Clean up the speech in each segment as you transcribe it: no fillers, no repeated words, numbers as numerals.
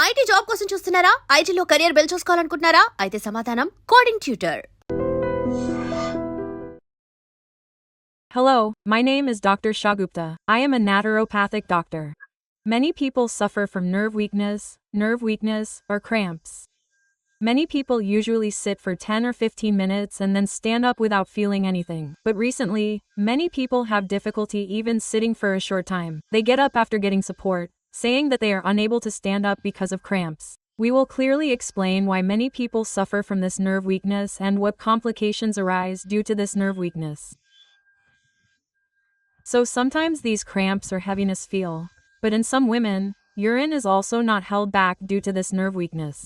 IT job కోసం చూస్తున్నారా? ఐటీలో కెరియర్ బిల్డ్ చూసుకోవాలనుకుంటున్నారా? అయితే సమాధానం coding tutor. Hello, my name is Dr. Shagupta. I am a naturopathic doctor. Many people suffer from nerve weakness, or cramps. Many people usually sit for 10 or 15 minutes and then stand up without feeling anything. But recently, many people have difficulty even sitting for a short time. They get up after getting support, saying that they are unable to stand up because of cramps. We will clearly explain why many people suffer from this nerve weakness and what complications arise due to this nerve weakness. So sometimes these cramps or heaviness feel, but in some women, urine is also not held back due to this nerve weakness.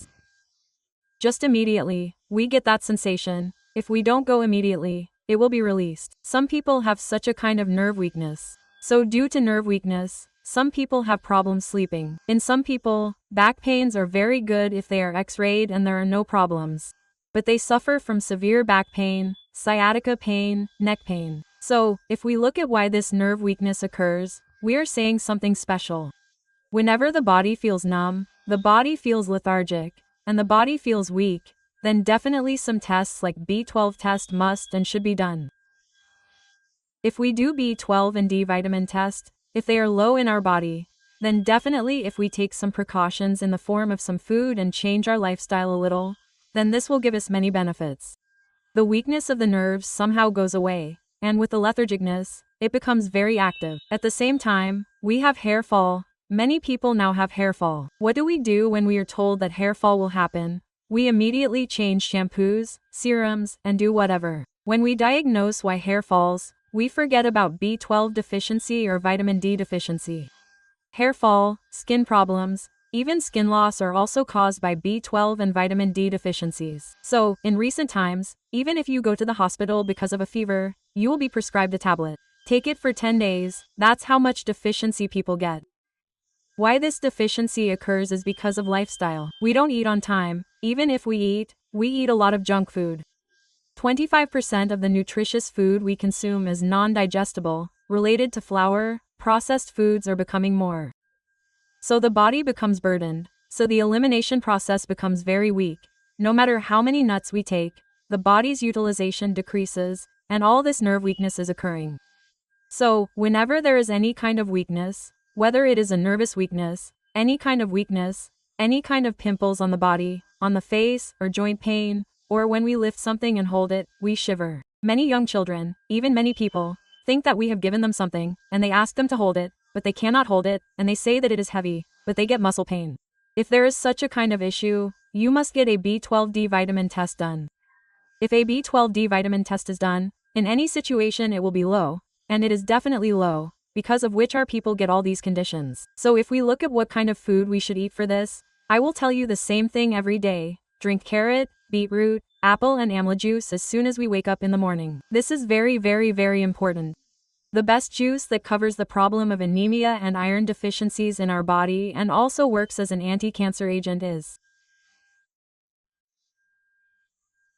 Just immediately, we get that sensation. If we don't go immediately, it will be released. Some people have such a kind of nerve weakness. So due to nerve weakness, some people have problems sleeping. In some people, back pains are very good if they are x-rayed and there are no problems. But they suffer from severe back pain, sciatica pain, neck pain. So, if we look at why this nerve weakness occurs, we are saying something special. Whenever the body feels numb, the body feels lethargic, and the body feels weak, then definitely some tests like B12 test must and should be done. If we do B12 and D vitamin test, if they are low in our body, then definitely if we take some precautions in the form of some food and change our lifestyle a little, then this will give us many benefits. The weakness of the nerves somehow goes away, and with the lethargicness, it becomes very active. At the same time, we have hair fall. Many people now have hair fall. What do we do when we are told that hair fall will happen? We immediately change shampoos, serums, and do whatever. When we diagnose why hair falls, we forget about B12 deficiency or vitamin D deficiency. Hair fall, skin problems, even skin loss are also caused by B12 and vitamin D deficiencies. So, in recent times, even if you go to the hospital because of a fever, you will be prescribed a tablet. Take it for 10 days, that's how much deficiency people get. Why this deficiency occurs is because of lifestyle. We don't eat on time. Even if we eat a lot of junk food. 25% of the nutritious food we consume is non-digestible, related to flour, processed foods are becoming more. So the body becomes burdened, so the elimination process becomes very weak. No matter how many nuts we take, the body's utilization decreases, and all this nerve weakness is occurring. So, whenever there is any kind of weakness, whether it is a nervous weakness, any kind of weakness, any kind of pimples on the body, on the face, or joint pain, or when we lift something and hold it, we shiver. Many young children, even many people, think that we have given them something, and they ask them to hold it, but they cannot hold it, and they say that it is heavy, but they get muscle pain. If there is such a kind of issue, you must get a B12D vitamin test done. If a B12D vitamin test is done, in any situation it will be low, and it is definitely low, because of which our people get all these conditions. So if we look at what kind of food we should eat for this, I will tell you the same thing every day. Drink carrot, beetroot, apple and amla juice as soon as we wake up in the morning. This is very important. The best juice that covers the problem of anemia and iron deficiencies in our body and also works as an anti-cancer agent is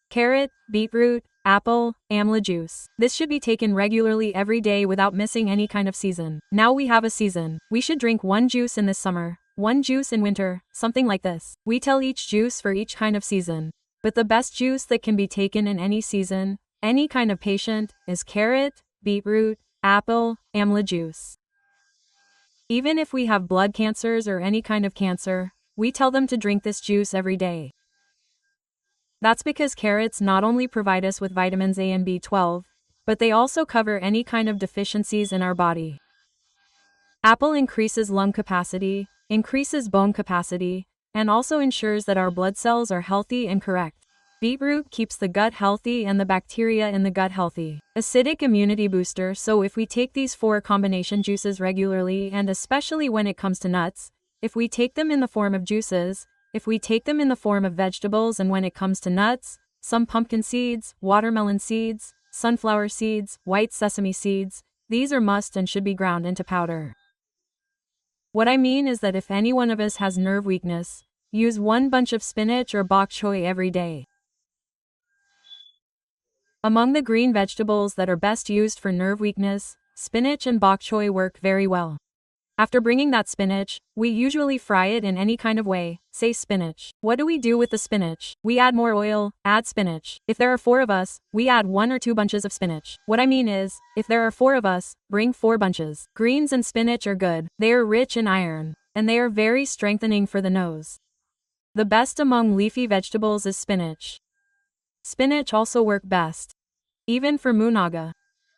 carrot, beetroot, apple, amla juice. This should be taken regularly every day without missing any kind of season. Now we have a season. We should drink one juice in this summer, one juice in winter, something like this. We tell each juice for each kind of season. But the best juice that can be taken in any season, any kind of patient, is carrot, beetroot, apple, amla juice. Even if we have blood cancers or any kind of cancer, we tell them to drink this juice every day. That's because carrots not only provide us with vitamins A and B12, but they also cover any kind of deficiencies in our body. Apple increases lung capacity, increases bone capacity, and also ensures that our blood cells are healthy and correct. Beetroot keeps the gut healthy and the bacteria in the gut healthy. Acidic immunity booster. So if we take these 4 combination juices regularly and especially when it comes to nuts, if we take them in the form of juices, if we take them in the form of vegetables and when it comes to nuts, some pumpkin seeds, watermelon seeds, sunflower seeds, white sesame seeds, these are must and should be ground into powder. What I mean is that if any one of us has nerve weakness, use 1 bunch of spinach or bok choy every day. Among the green vegetables that are best used for nerve weakness, spinach and bok choy work very well. After bringing that spinach, we usually fry it in any kind of way, say spinach. What do we do with the spinach? We add more oil, add spinach. If there are 4 of us, we add 1 or 2 bunches of spinach. What I mean is, if there are 4 of us, bring 4 bunches. Greens and spinach are good. They are rich in iron, and they are very strengthening for the nose. The best among leafy vegetables is spinach. Spinach also work best, even for munaga.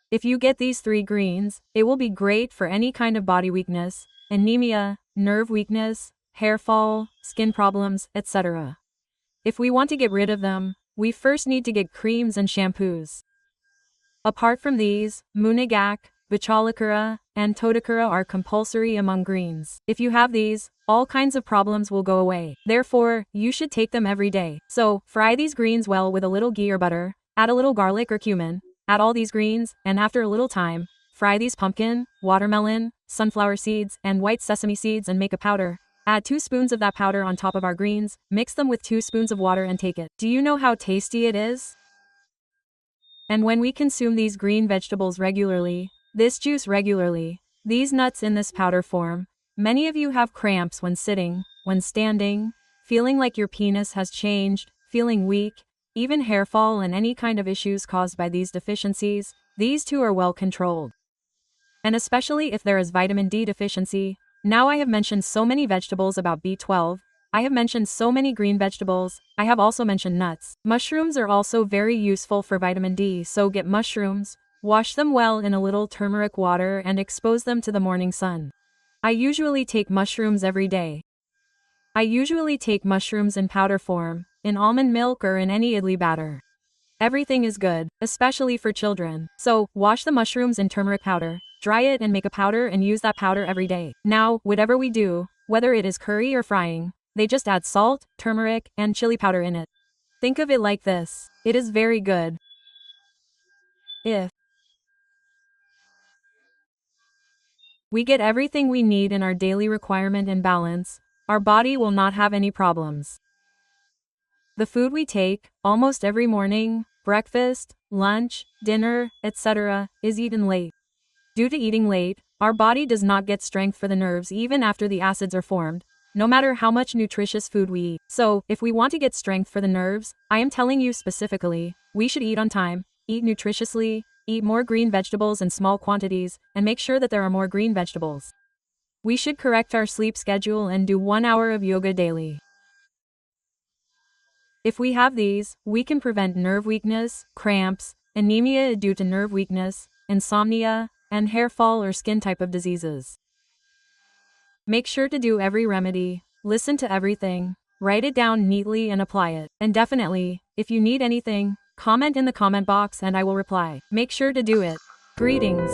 If you get these 3 greens, it will be great for any kind of body weakness, anemia, nerve weakness, hair fall, skin problems, etc. If we want to get rid of them, we first need to get creams and shampoos. Apart from these, munagak, bichalakura, and todakura are compulsory among greens. If you have these, all kinds of problems will go away. Therefore, you should take them every day. So, fry these greens well with a little ghee or butter, add a little garlic or cumin, add all these greens, and after a little time, fry these pumpkin, watermelon, sunflower seeds, and white sesame seeds and make a powder. Add 2 spoons of that powder on top of our greens, mix them with 2 spoons of water and take it. Do you know how tasty it is? And when we consume these green vegetables regularly, this juice regularly, these nuts in this powder form, many of you have cramps when sitting, when standing, feeling like your penis has changed, feeling weak, even hair fall and any kind of issues caused by these deficiencies, these 2 are well controlled. And especially if there is vitamin D deficiency. Now I have mentioned so many vegetables about B12, I have mentioned so many green vegetables, I have also mentioned nuts. Mushrooms are also very useful for vitamin D, so get mushrooms, wash them well in a little turmeric water and expose them to the morning sun. I usually take mushrooms every day. I usually take mushrooms in powder form, in almond milk or in any idli batter. Everything is good, especially for children. So, wash the mushrooms in turmeric powder, dry it and make a powder and use that powder every day. Now, whatever we do, whether it is curry or frying, they just add salt, turmeric, and chili powder in it. Think of it like this. It is very good. If we get everything we need in our daily requirement in balance, our body will not have any problems. The food we take, almost every morning, breakfast, lunch, dinner, etc., is eaten late. Due to eating late, our body does not get strength for the nerves even after the acids are formed, no matter how much nutritious food we eat. So, if we want to get strength for the nerves, I am telling you specifically, we should eat on time, eat nutritiously, eat more green vegetables in small quantities, and make sure that there are more green vegetables. We should correct our sleep schedule and do 1 hour of yoga daily. If we have these, we can prevent nerve weakness, cramps, anemia due to nerve weakness, insomnia, and hair fall or skin type of diseases. Make sure to do every remedy, listen to everything, write it down neatly and apply it. And definitely, if you need anything, comment in the comment box and I will reply. Make sure to do it. Greetings.